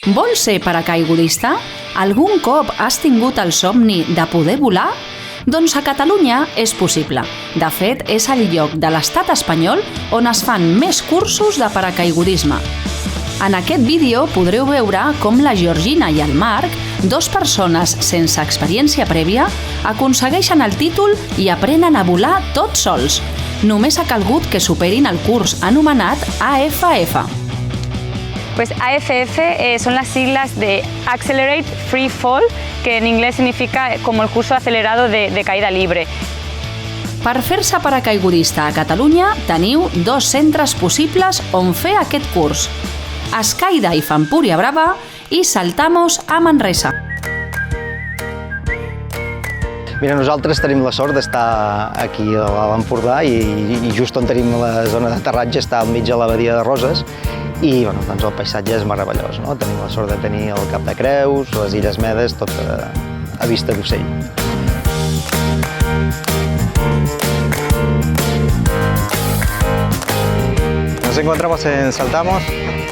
Vols ser paracaigudista? Algun cop has tingut el somni de poder volar? Doncs a Catalunya és possible. De fet, és el lloc de l'estat espanyol on es fan més cursos de paracaigudisme. En aquest vídeo podreu veure com la Georgina i el Marc, dos persones sense experiència prèvia, aconsegueixen el títol i aprenen a volar tots sols. Només ha calgut que superin el curs anomenat AFF. Pues AFF son las siglas de Accelerate Free Fall, que en inglés significa como el curso acelerado de caída libre. Per fer-se paracaigudista a Catalunya teniu dos centres possibles on fer aquest curs: Skydive a Empúria Brava i Saltamos a Manresa. Mira, nosaltres tenim la sort d'estar aquí a l'Empordà i just on tenim la zona d'aterratge està al mig de la badia de Roses i bueno, doncs el paisatge és meravellós, no? Tenim la sort de tenir el Cap de Creus, les Illes Medes, tot a vista d'ocell. Nos encontramos en Saltamos,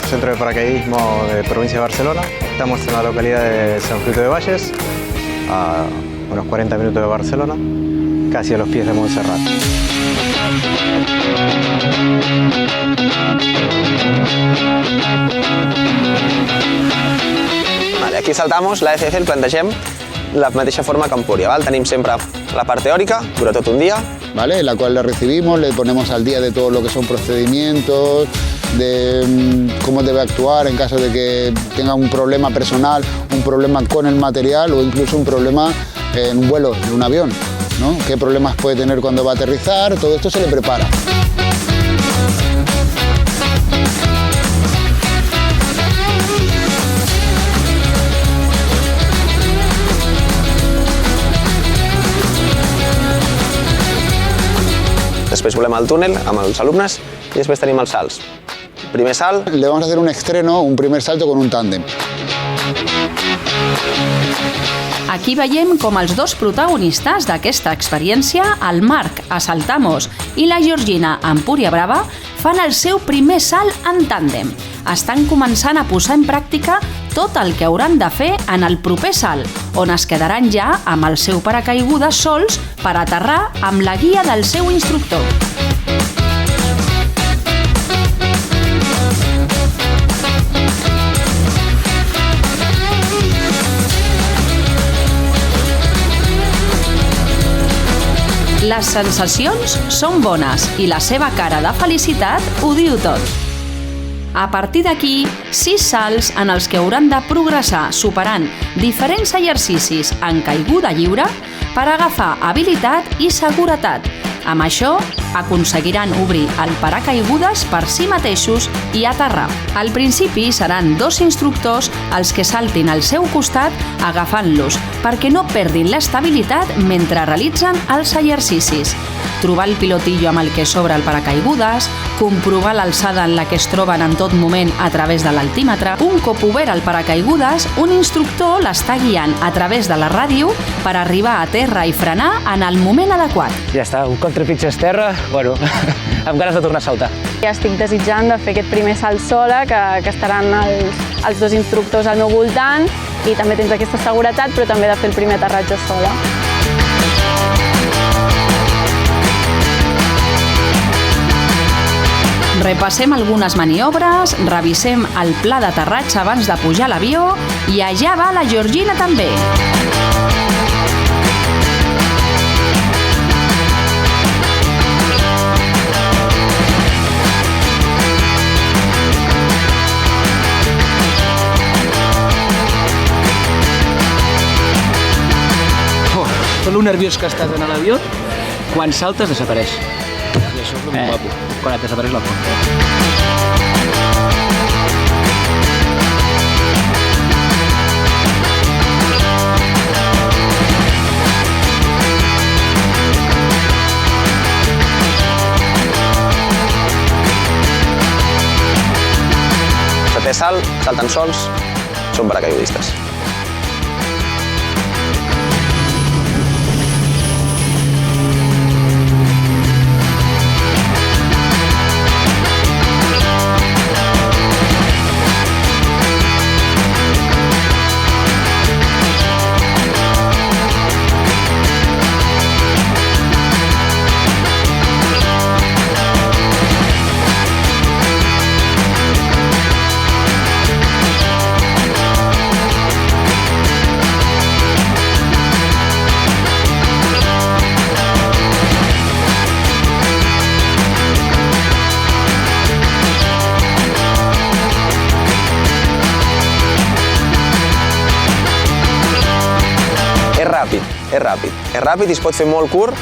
centro de paracaidismo de provincia de Barcelona. Estamos en la localidad de San Fruito de Valles, a unos 40 minutos de Barcelona, casi a los pies de Montserrat. Aquí Saltamos, la FF el plantegem de la mateixa forma que Empúria. Tenim sempre la part teòrica, dura tot un día. En la cual le recibimos, le ponemos al día de todo lo que son procedimientos, de cómo debe actuar en caso de que tenga un problema personal, un problema con el material o incluso un problema en un vuelo, en un avión, ¿no? Qué problemas puede tener cuando va a aterrizar, todo esto se le prepara. Després volem el túnel amb els alumnes i després tenim els salts. Primer salt. Le vamos a hacer un estreno, un primer salto con un tándem. Aquí veiem com els dos protagonistes d'aquesta experiència, el Marc a Saltamos i la Georgina a Empúria Brava, fan el seu primer salt en tàndem. Estan començant a posar en pràctica tot el que hauran de fer en el proper salt, on es quedaran ja amb el seu paracaigudes sols per aterrar amb la guia del seu instructor. Les sensacions són bones i la seva cara de felicitat ho diu tot. A partir d'aquí, 6 salts en els que hauran de progressar superant diferents exercicis en caiguda lliure per agafar habilitat i seguretat. Amb això, aconseguiran obrir el paracaigudes per si mateixos i aterrar. Al principi seran 2 instructors els que saltin al seu costat agafant-los perquè no perdin l'estabilitat mentre realitzen els exercicis. Trobar el pilotillo amb el que s'obre el paracaigudes, comprovar l'alçada en la que es troben en tot moment a través de l'altímetre. Un cop obert el paracaigudes, un instructor l'està guiant a través de la ràdio per arribar a terra i frenar en el moment adequat. Ja està, un cop trepitges terra, bueno, amb ganes de tornar a saltar. Ja estic desitjant de fer aquest primer salt sola, que estaran els dos instructors al meu voltant, i també tens aquesta seguretat, però també de fer el primer aterratge sola. Repassem algunes maniobres, revisem el pla d'aterratge abans de pujar a l'avió i allà va la Georgina també. Tot lo nerviós que estàs en l'avió, quan saltes desapareix. I això és el més guapo, quan et desapareix la por. Setè salt, salten sols, són paracaigudistes. és ràpid. És ràpid i es pot fer molt curt,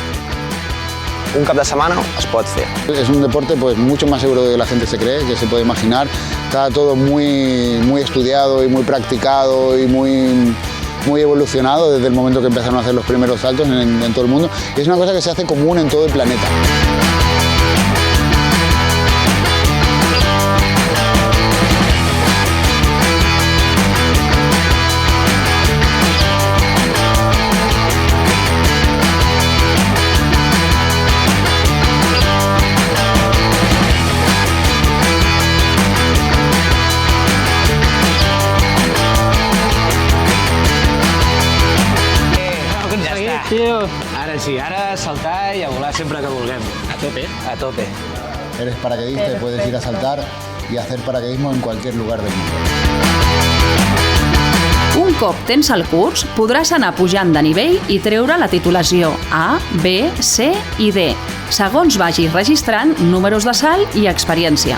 un cap de setmana es pot fer. Es un deporte pues mucho más seguro de lo que la gente se cree, que se puede imaginar. Está todo muy estudiado y muy practicado y muy evolucionado desde el momento que empezaron a hacer los primeros saltos en todo el mundo. Y es una cosa que se hace común en todo el planeta. Tio, ara sí, ara saltar i a volar sempre que vulguem. A tope. A tope. Eres paracaidista y puedes ir a saltar y hacer paracaidismo en cualquier lugar del mundo. Un cop tens el curs, podràs anar pujant de nivell i treure la titulació A, B, C i D, segons vagis registrant números de salt i experiència.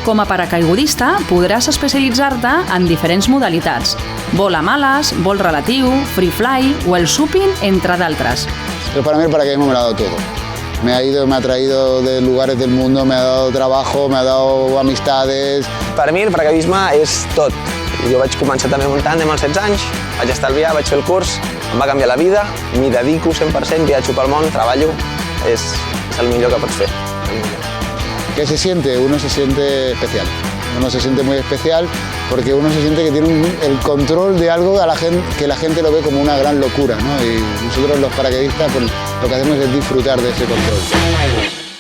Com a paracaigudista, podràs especialitzar-te en diferents modalitats: vol amb ales, vol relatiu, free fly o el suping, entre d'altres. Pero para mí el paracaidismo me lo ha dado todo. Me ha traído de lugares del mundo, me ha dado trabajo, me ha dado amistades. Per mi el paracaidisme és tot. Jo vaig començar també muntant amb els 16 anys, vaig estalviar, vaig fer el curs, em va canviar la vida, m'hi dedico 100%, viatjo pel món, treballo, és el millor que pots fer. ¿Qué se siente? Uno se siente especial. Uno se siente muy especial porque uno se siente que tiene el control de algo que la gente lo ve como una gran locura, ¿no? Y nosotros los paracaidistas pues, lo que hacemos es disfrutar de ese control.